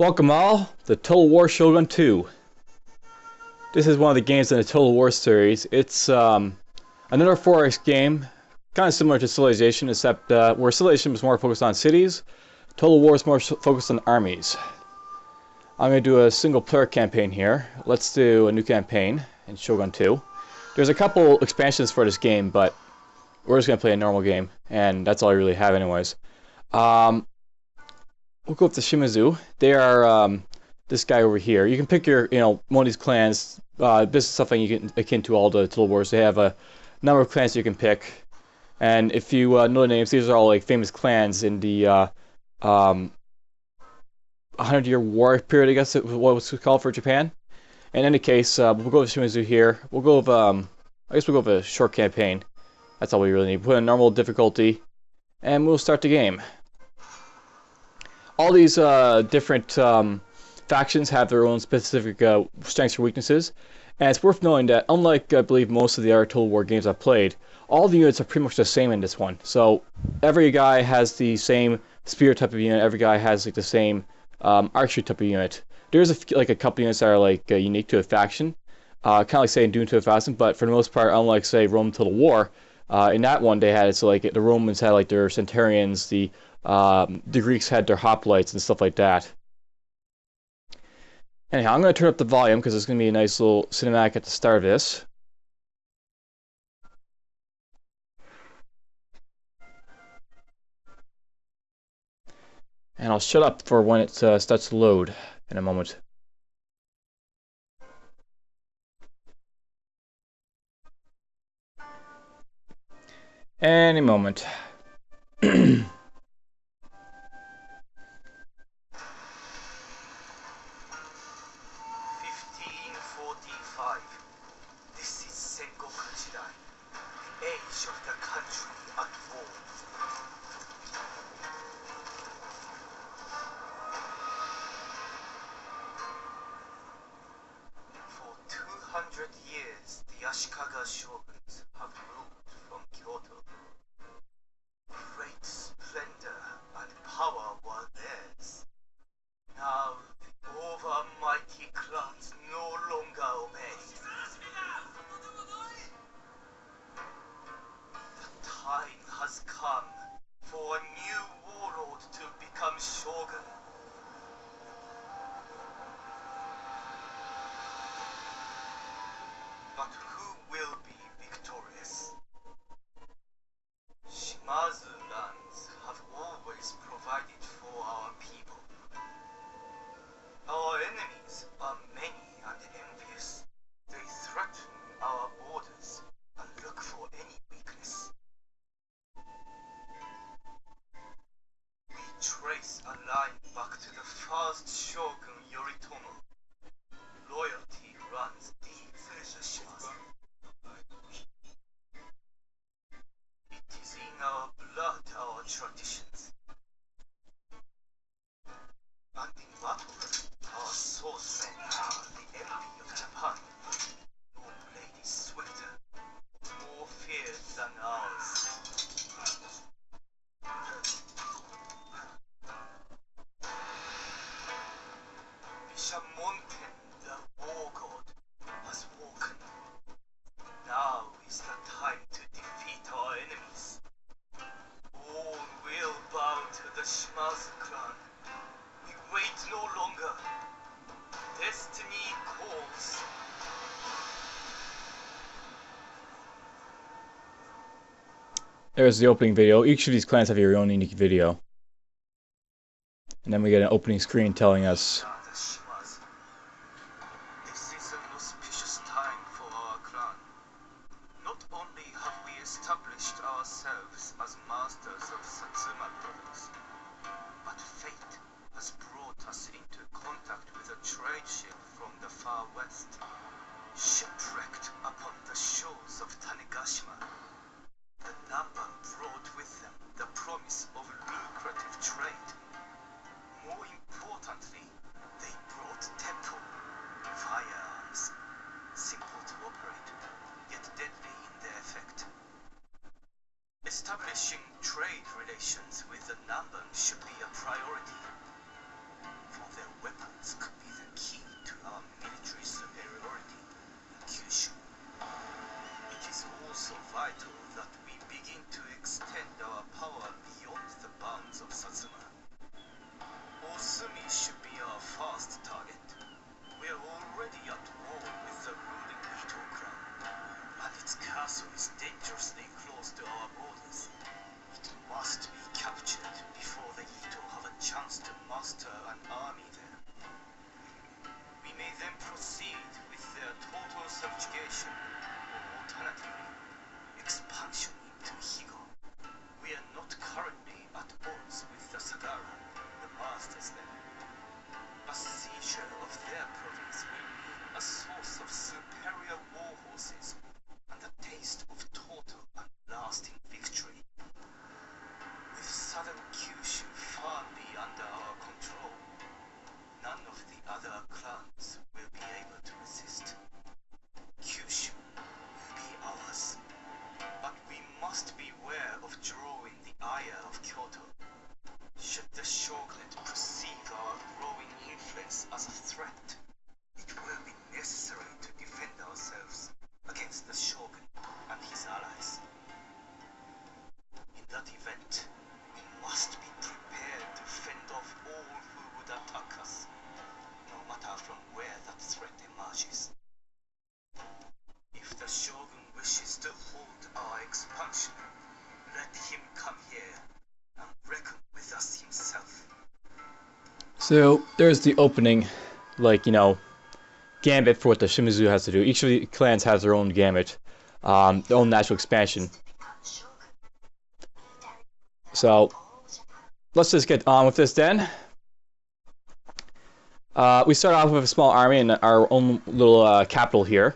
Welcome all to Total War Shogun 2. This is one of the games in the Total War series. It's another 4X game, kind of similar to Civilization, except where Civilization was more focused on cities, Total War is more focused on armies. I'm going to do a single player campaign here. Let's do a new campaign in Shogun 2. There's a couple expansions for this game, but we're just going to play a normal game, and that's all I really have anyways. We'll go with the Shimizu. They are this guy over here. You can pick your, one of these clans. This is something you can akin to all the Total Wars. They have a number of clans you can pick, and if you know the names, these are all like famous clans in the 100-year war period. I guess it was what was called for Japan. In any case, we'll go with Shimizu here. We'll go with I guess we'll go with a short campaign. That's all we really need. Put in normal difficulty, and we'll start the game. All these different factions have their own specific strengths or weaknesses, and it's worth knowing that unlike, I believe, most of the other Total War games I've played, all the units are pretty much the same in this one. So every guy has the same spear type of unit, every guy has like the same archery type of unit. There's a couple units that are like unique to a faction, kind of like say in Dune 2000, but for the most part, unlike say Rome Total War, in that one they had, so like the Romans had like their centurions, the Greeks had their hoplites and stuff like that. Anyhow, I'm going to turn up the volume because there's going to be a nice little cinematic at the start of this. And I'll shut up for when it starts to load in a moment. Any moment. 1545. This is Sengoku Jidai, the age of the country at war. For 200 years, the Ashikaga shoguns have ruled from Kyoto. Great splendor and power were theirs. Now, the over-mighty clans no longer obey. The time has come for a new warlord to become shogun. But who will be victorious? Shimazu lands have always provided for our people. Our enemies are many and envious. They threaten our borders and look for any weakness. We trace a line back to the first Shogun Yoritomo. Loyalty runs deep in the Shimazu. It is in our blood, our traditions. And in battle, our swordsmen are the envy of Japan. Your blade is swifter, more feared than ours. Bishamonten, the war god, has woken. Now is the time to defeat our enemies. All will bow to the Shimazu clan. We wait no longer. Destiny calls. There's the opening video. Each of these clans have your own unique video. And then we get an opening screen telling us The Shimazu. This is an auspicious time for our clan. Not only have we established ourselves as masters of Satsuma province, but fate has brought us into contact with a trade ship from the far west, shipwrecked upon the shores of Tanegashima. The number brought with them the promise of lucrative trade. More importantly, they So there's the opening, like, gambit for what the Shimizu has to do. Each of the clans has their own gambit, their own natural expansion. So let's just get on with this then. We start off with a small army in our own little capital here.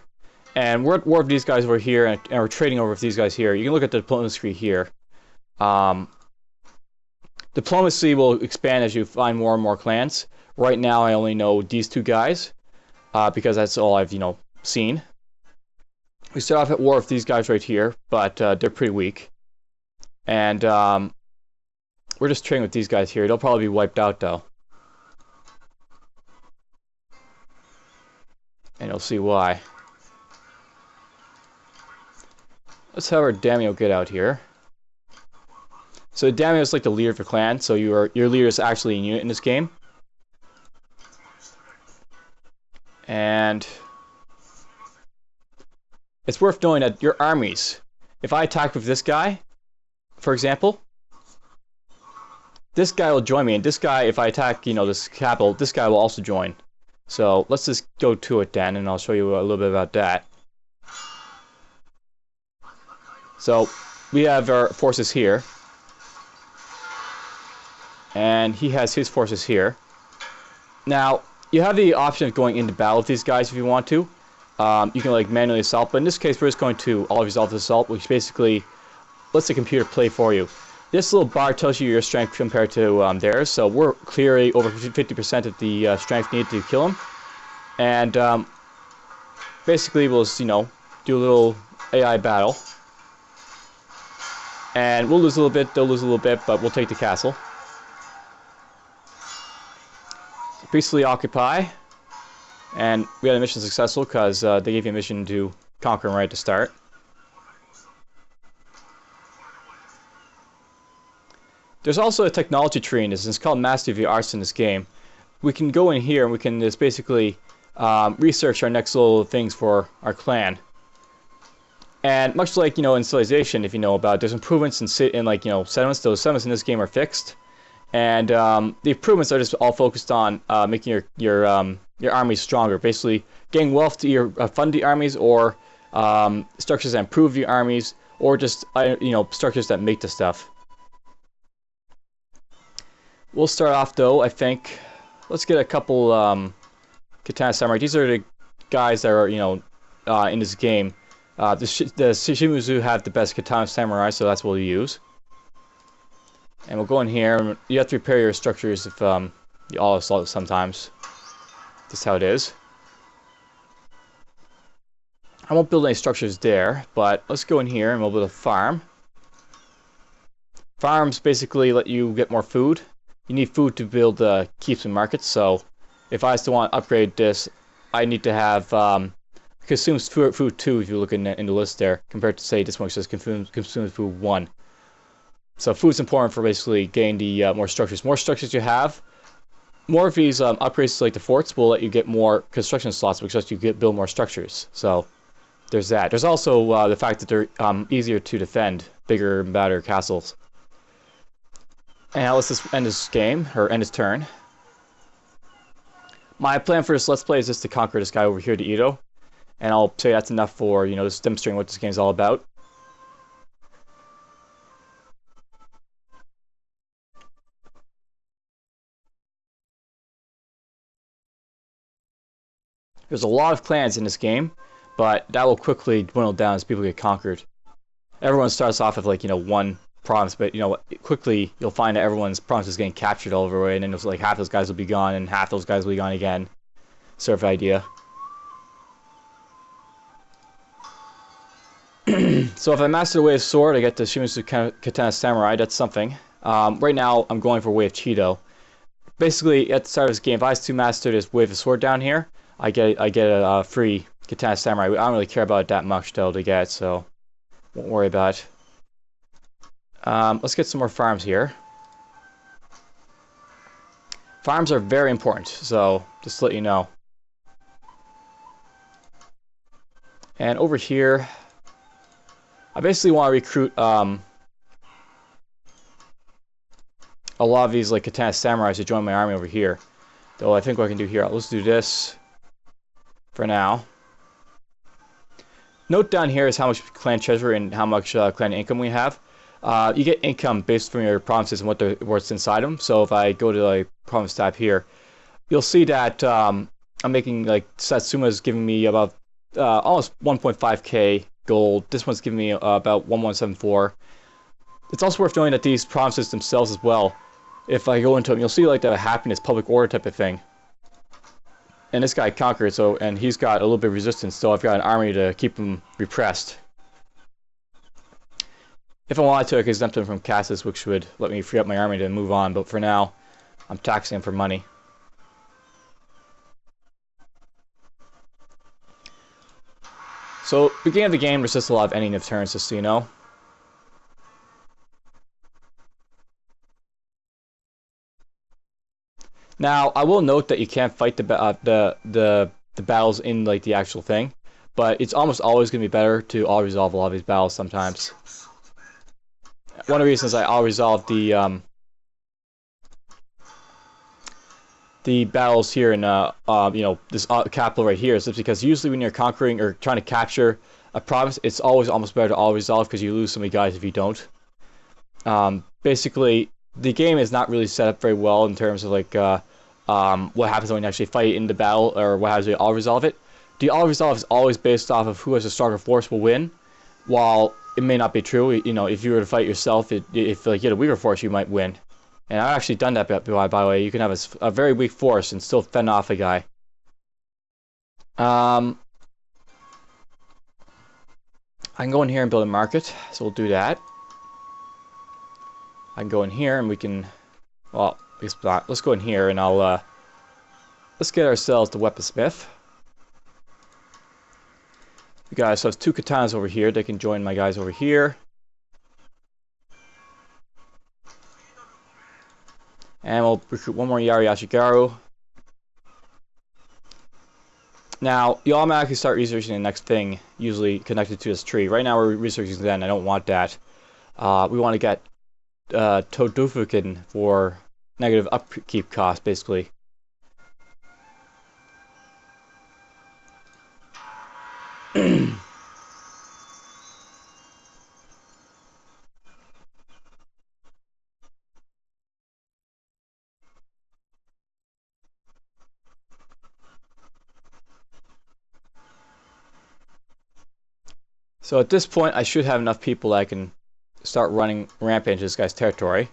And we're at war with these guys over here, and we're trading over with these guys here. You can look at the diplomacy here. Diplomacy will expand as you find more and more clans. Right now I only know these two guys, because that's all I've, seen. We start off at war with these guys right here, but they're pretty weak. And we're just trading with these guys here. They'll probably be wiped out though. And you'll see why. Let's have our daimyo get out here. So the daimyo is like the leader of the clan, so your leader is actually a unit in this game. And it's worth knowing that your armies, if I attack with this guy, for example, this guy will join me, and this guy, if I attack, this capital, this guy will also join. So let's just go to it then, and I'll show you a little bit about that. So we have our forces here, and he has his forces here. Now you have the option of going into battle with these guys if you want to. You can like manually assault, but in this case we're just going to all result assault, which basically lets the computer play for you. This little bar tells you your strength compared to theirs, so we're clearly over 50% of the strength needed to kill him. And basically we'll just, do a little AI battle. And we'll lose a little bit, they'll lose a little bit, but we'll take the castle. Peacefully occupy. And we had a mission successful because they gave you a mission to conquer him right at the start. There's also a technology tree in this, and it's called Mastery of the Arts in this game. We can go in here and we can just basically research our next little things for our clan. And much like, in Civilization, if you know about it, there's improvements in settlements. Those settlements in this game are fixed. And the improvements are just all focused on making your armies stronger. Basically, getting wealth to fund the armies, or structures that improve the armies, or just, structures that make the stuff. We'll start off, though, I think. Let's get a couple Katana Samurai. These are the guys that are, in this game. The Shimizu have the best Katana Samurai, so that's what we'll use. And we'll go in here, and you have to repair your structures if you all assault sometimes. That's how it is. I won't build any structures there, but let's go in here and we'll build a farm. Farms basically let you get more food. You need food to build keeps and markets, so if I still want to upgrade this, I need to have consumes food 2 if you look in the list there, compared to say this one which says consumes food 1. So food's important for basically getting the more structures. More structures you have, more of these upgrades to like the forts will let you get more construction slots, which lets you build more structures. So there's that. There's also the fact that they're easier to defend, bigger and better castles. And now let's just end this game, or end this turn. My plan for this Let's Play is just to conquer this guy over here, the Ito. And I'll say that's enough for, just demonstrating what this game's all about. There's a lot of clans in this game, but that will quickly dwindle down as people get conquered. Everyone starts off with, one province, but, quickly you'll find that everyone's province is getting captured all over, and then it's like half those guys will be gone, and half those guys will be gone again. Sort of idea. So if I master the Way of Sword, I get the Shimizu Katana Samurai, that's something. Right now, I'm going for Way of Chido. Basically, at the start of this game, if I was to master this Wave of Sword down here, I get a free Katana Samurai. I don't really care about it that much, though, to get, so won't worry about it. Let's get some more farms here. Farms are very important, so just to let you know. And over here, I basically want to recruit a lot of these Katana Samurais to join my army over here. Though I think what I can do here, let's do this for now. Note down here is how much clan treasure and how much clan income we have. You get income based from your provinces and what's inside them. So if I go to like province tab here, you'll see that I'm making like Satsuma is giving me about almost 1.5k gold. This one's giving me about 1174. It's also worth knowing that these provinces themselves as well, if I go into them, you'll see like the happiness, public order type of thing. And this guy conquered, and he's got a little bit of resistance, so I've got an army to keep him repressed. If I wanted to, I could exempt him from castes, which would let me free up my army to move on, but for now, I'm taxing him for money. So, beginning of the game, there's just a lot of ending of turns, just so you know. Now, I will note that you can't fight the battles in like the actual thing, but it's almost always going to be better to all-resolve a lot of these battles sometimes. One of the reasons I all-resolve the battles here in you know, this capital right here is just because usually when you're conquering or trying to capture a province, it's always almost better to all-resolve because you lose so many guys if you don't. Basically, the game is not really set up very well in terms of like what happens when you actually fight in the battle, or what happens when you all-resolve it. The all-resolve is always based off of who has a stronger force will win, while it may not be true. You know, if you were to fight yourself, if like you had a weaker force, you might win. And I've actually done that, by the way. You can have a very weak force and still fend off a guy. I can go in here and build a market, so we'll do that. I can go in here and we can, well, let's go in here and let's get ourselves the weaponsmith. We got ourselves 2 katanas over here. They can join my guys over here. And we'll recruit 1 more Yari Ashigaru. Now, you automatically start researching the next thing, usually connected to this tree. Right now we're researching Zen. I don't want that. We want to get Todofukin for negative upkeep cost, basically. So at this point, I should have enough people that I can start running rampage in this guy's territory.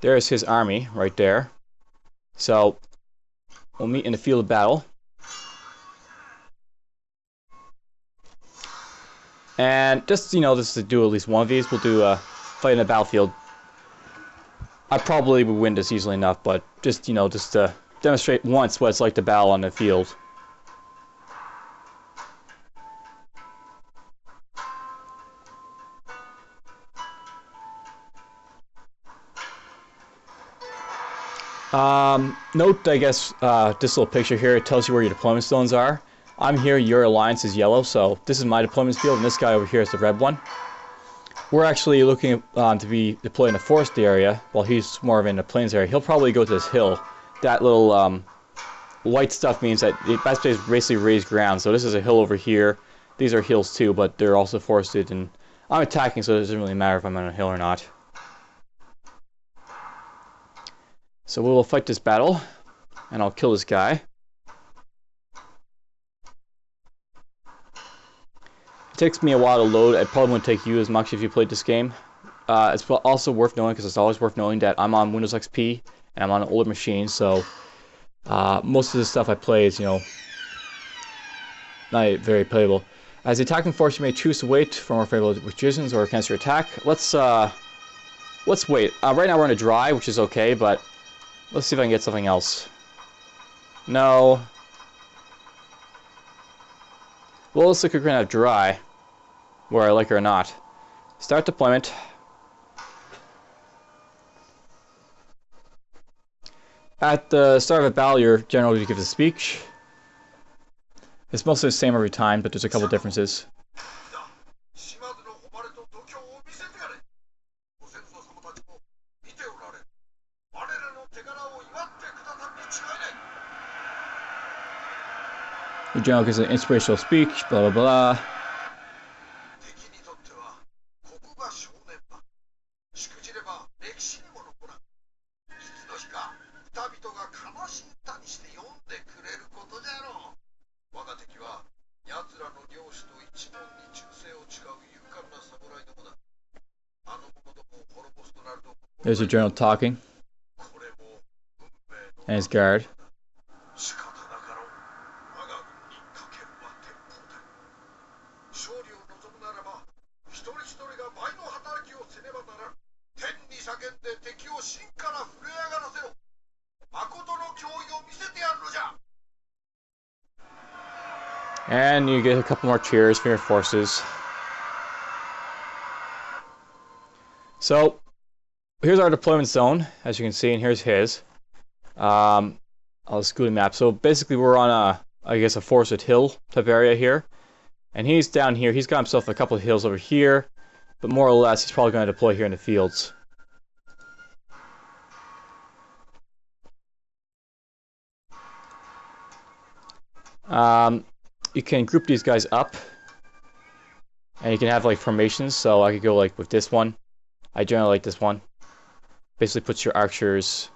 There's his army right there. So we'll meet in the field of battle. And just, you know, just to do at least one of these, we'll do a fight in the battlefield. I probably would win this easily enough, but just, you know, just to demonstrate once what it's like to battle on the field. Note, I guess, this little picture here, it tells you where your deployment zones are. I'm here, your alliance is yellow, so this is my deployment field, and this guy over here is the red one. We're actually looking to be deployed in a forest area, while he's more of in the plains area. He'll probably go to this hill. That little white stuff means that that's basically raised ground, so this is a hill over here. These are hills too, but they're also forested, and I'm attacking, so it doesn't really matter if I'm on a hill or not. So we will fight this battle, and I'll kill this guy. It takes me a while to load. It probably won't take you as much if you played this game. It's also worth knowing, because it's always worth knowing, that I'm on Windows XP, and I'm on an older machine, so most of the stuff I play is, you know, not very playable. As the attacking force, you may choose to wait for more favorable positions or cancel your attack. Let's wait. Right now we're in a dry, which is okay, but let's see if I can get something else. No. Well, let's look at Granite Dry, whether I like it or not. Start deployment. At the start of a battle, you're generally to give a speech. It's mostly the same every time, but there's a couple differences. The general gives an inspirational speech, blah blah blah. 敵にとってはここが正念場。しくじれば歴史にも残らん。いつの日か人々が悲しい歌にして読んでくれることじゃろう。我が敵は奴らの領主と一門に忠誠を誓う勇敢な侍どもだ。あの者どもを滅ぼすとなると。There's your general talking. これも運命の And his guard. 仕方なかろう。我が軍にかけるは鉄砲だ。勝利を望むならば一人一人が倍の働きをせねばならん。天に叫んで敵を真から震え上がらせろ。誠の脅威を見せてやるのじゃ。 And you get a couple more cheers from your forces. So, here's our deployment zone, as you can see, and here's his. I'll just go to the map. So basically we're on I guess a forested hill type area here. And he's down here. He's got himself a couple of hills over here. But more or less, he's probably going to deploy here in the fields. You can group these guys up. And you can have like formations. So I could go like with this one. I generally like this one. Basically puts your archers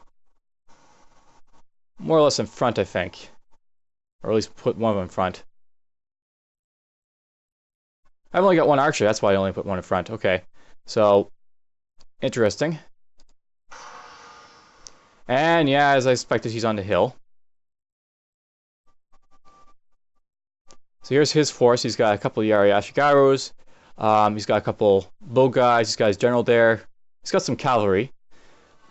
more or less in front, I think. Or at least put one of them in front. I've only got one archer, that's why I only put one in front. Okay. So, interesting. And yeah, as I expected, he's on the hill. So here's his force. He's got a couple of Yari Ashigarus. He's got a couple bow guys. He's got his general there. He's got some cavalry.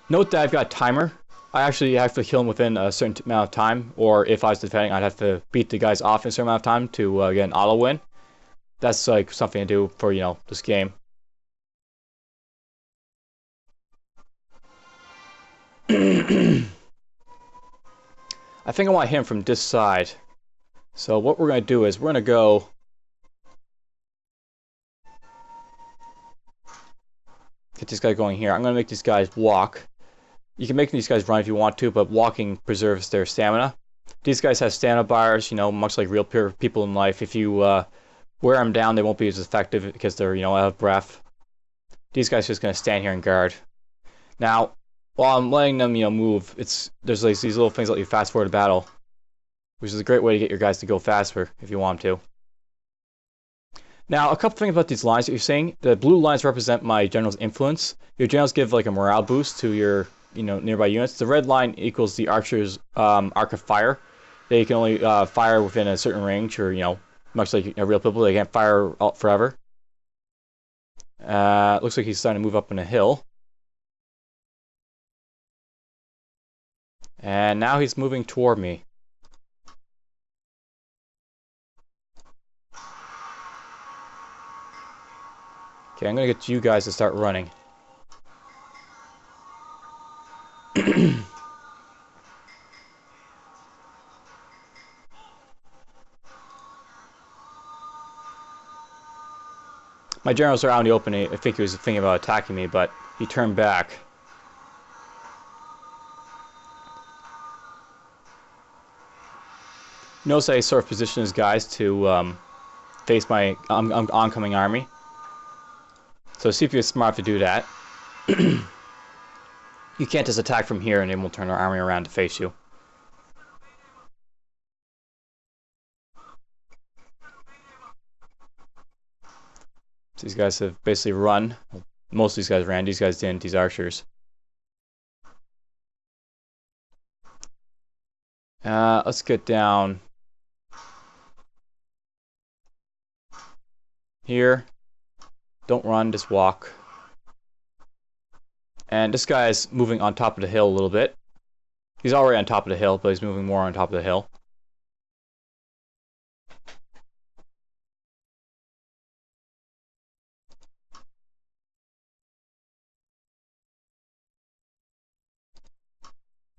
Note that I've got a timer. I actually have to kill him within a certain amount of time. Or if I was defending, I'd have to beat the guys off in a certain amount of time to get an auto win. That's like something to do for, you know, this game. I think I want him from this side. So what we're going to do is we're going to go get this guy going here. I'm going to make these guys walk. You can make these guys run if you want to, but walking preserves their stamina. These guys have stamina bars, you know, much like real people in life. If you wear them down, they won't be as effective because they're, you know, out of breath. These guys are just going to stand here and guard. Now, while I'm letting them, you know, move, there's like these little things that let you fast forward to battle, which is a great way to get your guys to go faster if you want them to. Now, a couple things about these lines that you're seeing. The blue lines represent my general's influence. Your generals give like a morale boost to your, you know, nearby units. The red line equals the archer's arc of fire. They can only fire within a certain range, or, you know, much like real people, they can't fire out forever. Looks like he's starting to move up on a hill. And now he's moving toward me. Okay, I'm going to get you guys to start running. My generals are out in the open. I think he was thinking about attacking me, but he turned back. Notice I sort of position his guys to face my oncoming army. So see if you're smart to do that. You can't just attack from here and then we'll turn our army around to face you. So these guys have basically run. Most of these guys ran, these guys didn't, these archers. Let's get down here. Don't run, just walk. And this guy is moving on top of the hill a little bit. He's already on top of the hill, but he's moving more on top of the hill.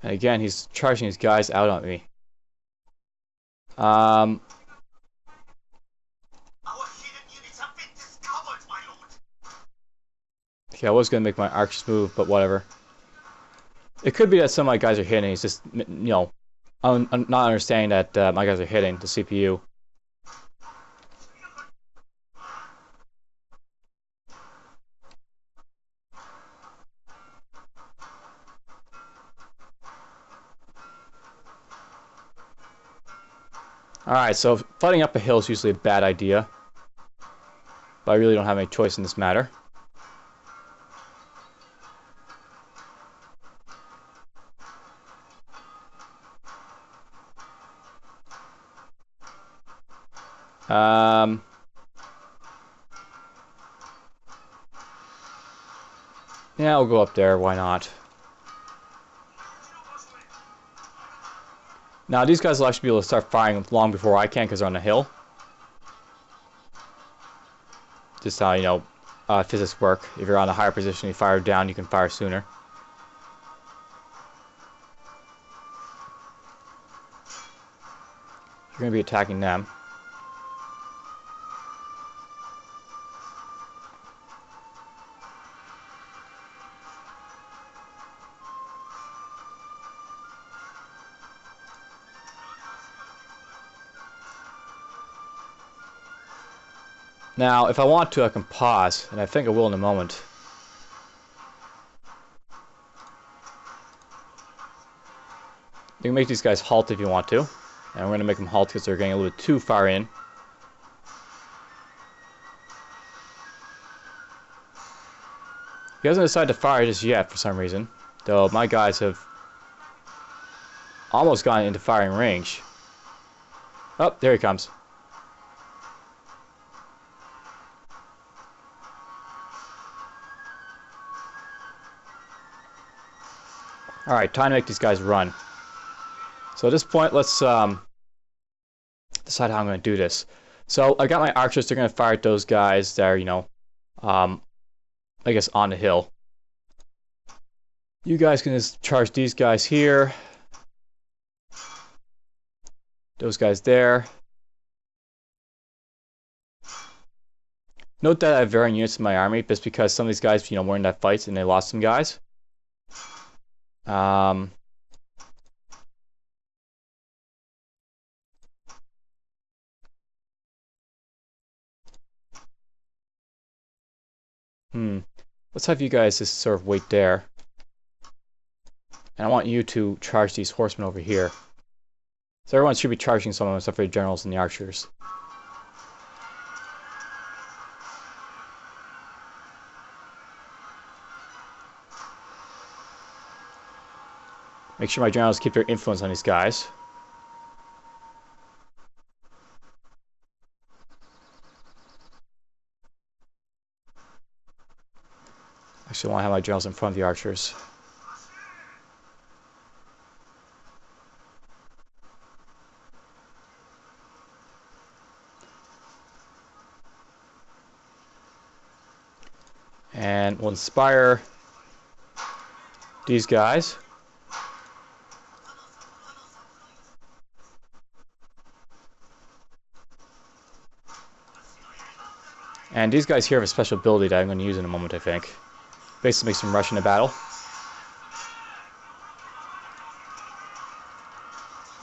And again, he's charging his guys out on me. Our hidden units have been discovered, my lord. Okay, I was going to make my archers move, but whatever. It could be that some of my guys are hitting. He's just, you know, I'm not understanding that my guys are hitting the CPU. Alright, so fighting up a hill is usually a bad idea. But I really don't have any choice in this matter. Yeah, I'll go up there, why not? Now, these guys will actually be able to start firing long before I can because they're on the hill. Just how, you know, physics work. If you're on a higher position, you fire down, you can fire sooner. You're going to be attacking them. Now, if I want to, I can pause, and I think I will in a moment. You can make these guys halt if you want to. And we're going to make them halt because they're getting a little bit too far in. He hasn't decided to fire just yet for some reason. Though my guys have almost gone into firing range. Oh, there he comes. Alright, time to make these guys run. So at this point, let's decide how I'm going to do this. So I got my archers, they're going to fire at those guys that are, you know, I guess on the hill. You guys can just charge these guys here. Those guys there. Note that I have varying units in my army, just because some of these guys, you know, were in that fight and they lost some guys. Let's have you guys just sort of wait there. And I want you to charge these horsemen over here. So everyone should be charging some of them except for the generals and the archers. Make sure my generals keep their influence on these guys. Actually, I want to have my generals in front of the archers. And we'll inspire these guys. And these guys here have a special ability that I'm going to use in a moment, I think. Basically makes them rush into battle.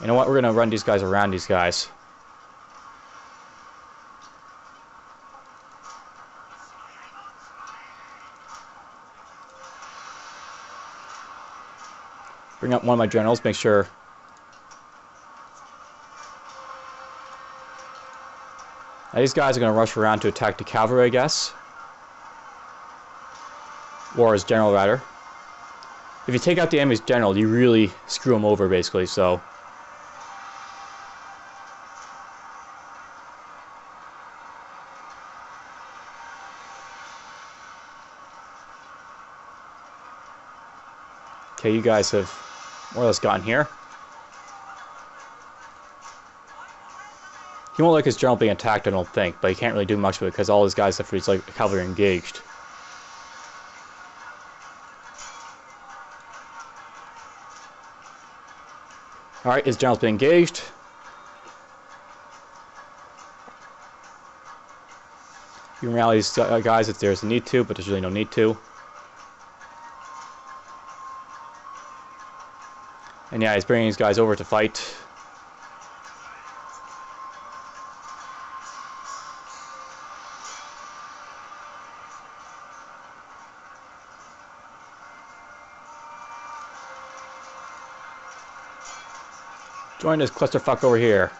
You know what? We're going to run these guys around these guys. Bring up one of my generals, make sure. Now these guys are going to rush around to attack the cavalry, I guess. Or his general, rather. If you take out the enemy's general, you really screw him over, basically, so. Okay, you guys have more or less gotten here. He won't like his general being attacked, I don't think, but he can't really do much with it because all his guys have his like cavalry engaged. Alright, his general's been engaged. You can rally these guys if there's a need to, but there's really no need to. And yeah, he's bringing these guys over to fight. Join this clusterfuck over here.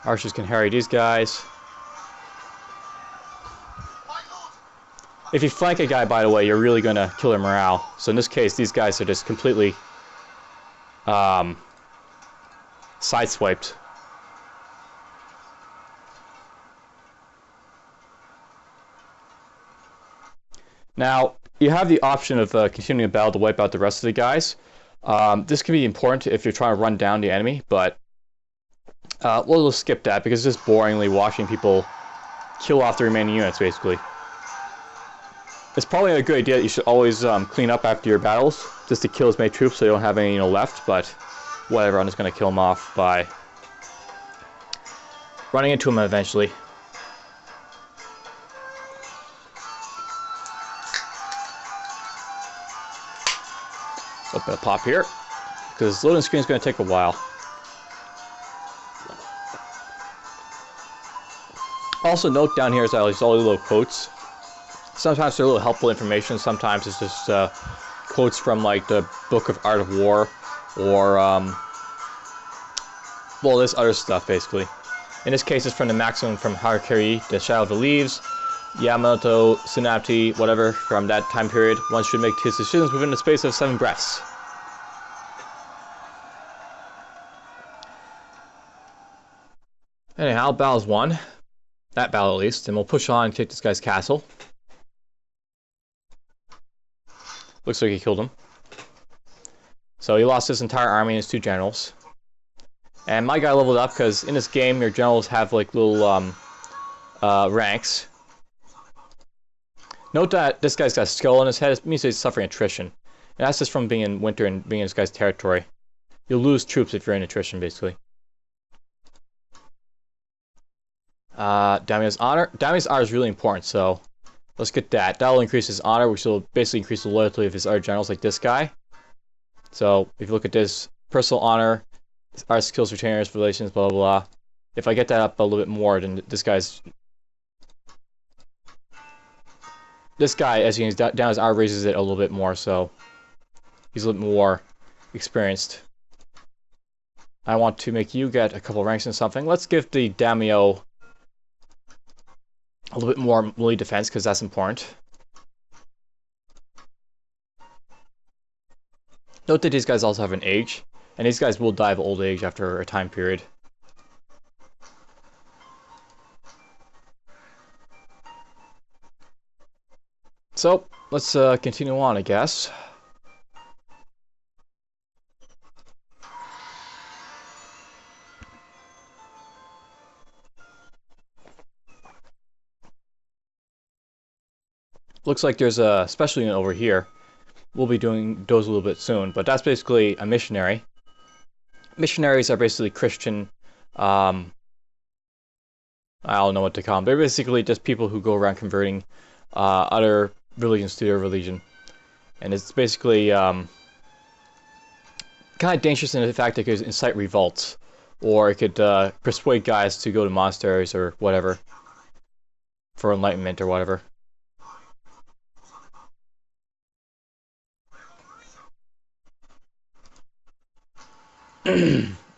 Archers can harry these guys. If you flank a guy, by the way, you're really going to kill their morale. So in this case, these guys are just completely sideswiped. Now, you have the option of continuing a battle to wipe out the rest of the guys. This can be important if you're trying to run down the enemy, but we'll just skip that because it's just boringly watching people kill off the remaining units, basically. It's probably a good idea that you should always clean up after your battles, just to kill as many troops so you don't have any left, but whatever, I'm just going to kill them off by running into them eventually. Open a pop here, because loading screen is going to take a while. Also note down here is that there's all the little quotes. Sometimes they're a little helpful information, sometimes it's just quotes from like the Book of Art of War, or well, this other stuff basically. In this case it's from the maximum from Harakiri, the Shadow of the Leaves, Yamato, Tsunami, whatever, from that time period. One should make his decisions within the space of 7 breaths. Anyhow, battle's won. That battle at least, and we'll push on and take this guy's castle. Looks like he killed him. So he lost his entire army and his 2 generals. And my guy leveled up because in this game your generals have like little ranks. Note that this guy's got a skull on his head. It means he's suffering attrition. And that's just from being in winter and being in this guy's territory. You'll lose troops if you're in attrition, basically. Daimyo's honor. Daimyo's honor is really important, so let's get that. That'll increase his honor, which will basically increase the loyalty of his other generals, like this guy. So if you look at this, personal honor, art skills, retainers, relations, blah blah blah. If I get that up a little bit more, then this guy's... This guy, as you can see, down his honor raises it a little bit more, so he's a little more experienced. I want to make you get a couple ranks in something. Let's give the Daimyo a little bit more melee defense, because that's important. Note that these guys also have an age, and these guys will die of old age after a time period. So, let's continue on, I guess. Looks like there's a special unit over here. We'll be doing those a little bit soon, but that's basically a missionary. Missionaries are basically Christian, I don't know what to call them. They're basically just people who go around converting other religions to their religion. And it's basically kind of dangerous in the fact that it could incite revolts, or it could persuade guys to go to monasteries or whatever for enlightenment or whatever.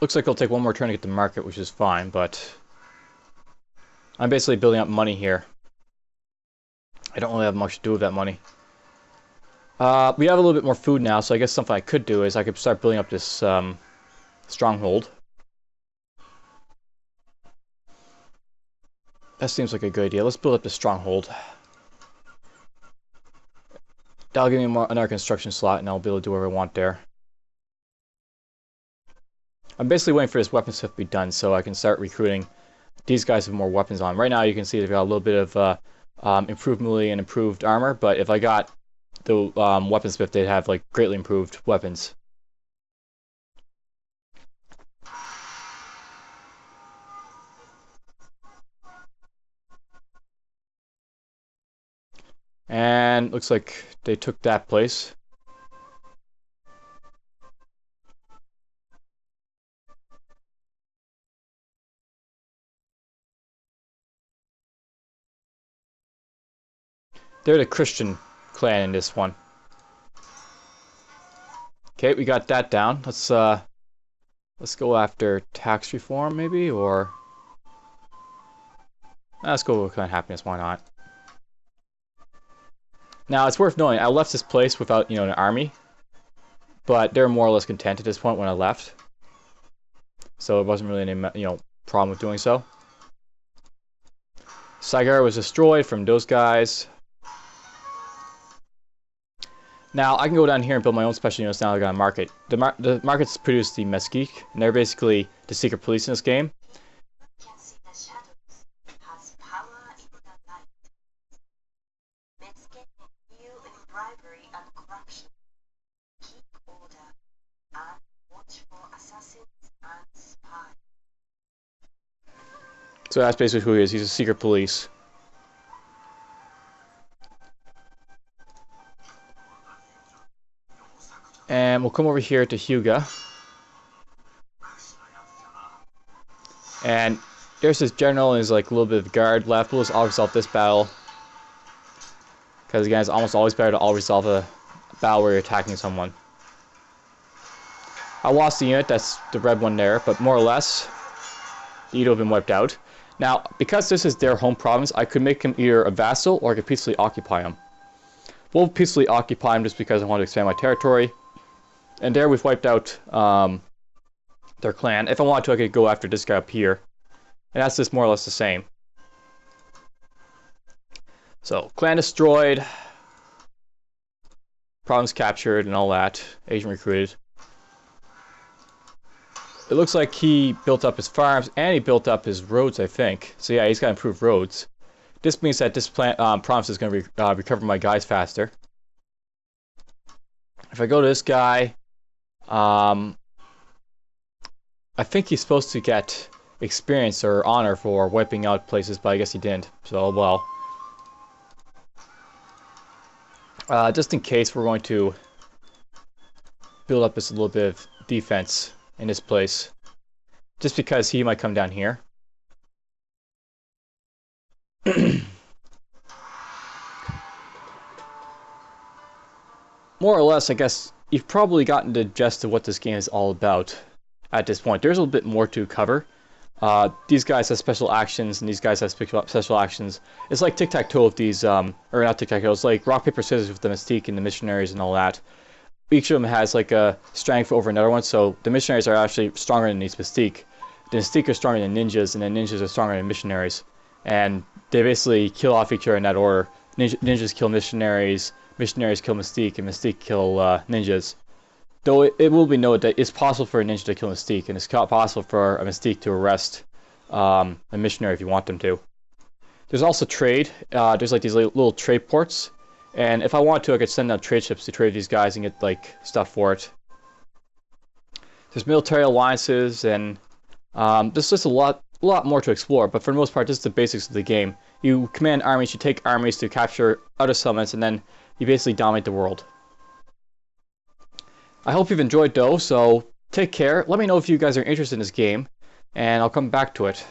Looks like it'll take one more turn to get the market, which is fine, but I'm basically building up money here. I don't really have much to do with that money. We have a little bit more food now, so I guess something I could do is I could start building up this stronghold. That seems like a good idea. Let's build up this stronghold. That'll give me another construction slot, and I'll be able to do whatever I want there. I'm basically waiting for this weapon stuff to be done so I can start recruiting these guys with more weapons on. Right now you can see they've got a little bit of improved melee and improved armor, but if I got the weaponsmith, they'd have like greatly improved weapons. And looks like they took that place. They're the Christian clan in this one. Okay, we got that down. Let's go after tax reform maybe, or Let's go with clan happiness, why not? Now, it's worth knowing, I left this place without, an army. But they're more or less content at this point when I left. So it wasn't really any, problem with doing so. Saigar was destroyed from those guys. Now, I can go down here and build my own special units now I got a market. The markets produce the mesquite, and they're basically the secret police in this game. So that's basically who he is. He's a secret police. And we'll come over here to Hyuga. And there's this general and there's like a little bit of guard left. We'll just all-resolve this battle. Because again, it's almost always better to all-resolve a battle where you're attacking someone. I lost the unit, that's the red one there, but more or less, Edo have been wiped out. Now, because this is their home province, I could make him either a vassal or I could peacefully occupy him. We'll peacefully occupy him just because I want to expand my territory. And there we've wiped out their clan. If I want to, I could go after this guy up here. And that's just more or less the same. So, clan destroyed. Province captured and all that. Agent recruited. It looks like he built up his farms and he built up his roads, I think. So yeah, he's got improved roads. This means that this province is going to recover my guys faster. If I go to this guy, I think he's supposed to get experience or honor for wiping out places, but I guess he didn't. So, well. Just in case, we're going to build up this little bit of defense in this place, just because he might come down here. More or less, I guess you've probably gotten the gist of what this game is all about at this point. There's a little bit more to cover. These guys have special actions, and these guys have special actions. It's like tic-tac-toe with these, or not tic-tac-toe, it's like rock, paper, scissors with the Mystique and the missionaries and all that. Each of them has like a strength over another one, so the missionaries are actually stronger than these Mystique. The Mystique are stronger than ninjas, and the ninjas are stronger than missionaries. And they basically kill off each other in that order. Ninjas kill missionaries, missionaries kill Mystique, and Mystique kill ninjas. Though it will be noted that it's possible for a ninja to kill Mystique, and it's possible for a Mystique to arrest a missionary if you want them to. There's also trade. There's like these little trade ports. And if I want to, I could send out trade ships to trade these guys and get like stuff for it. There's military alliances, and there's just a lot more to explore. But for the most part, this is the basics of the game. You command armies, you take armies to capture other settlements, and then you basically dominate the world. I hope you've enjoyed though, so take care. Let me know if you guys are interested in this game, and I'll come back to it.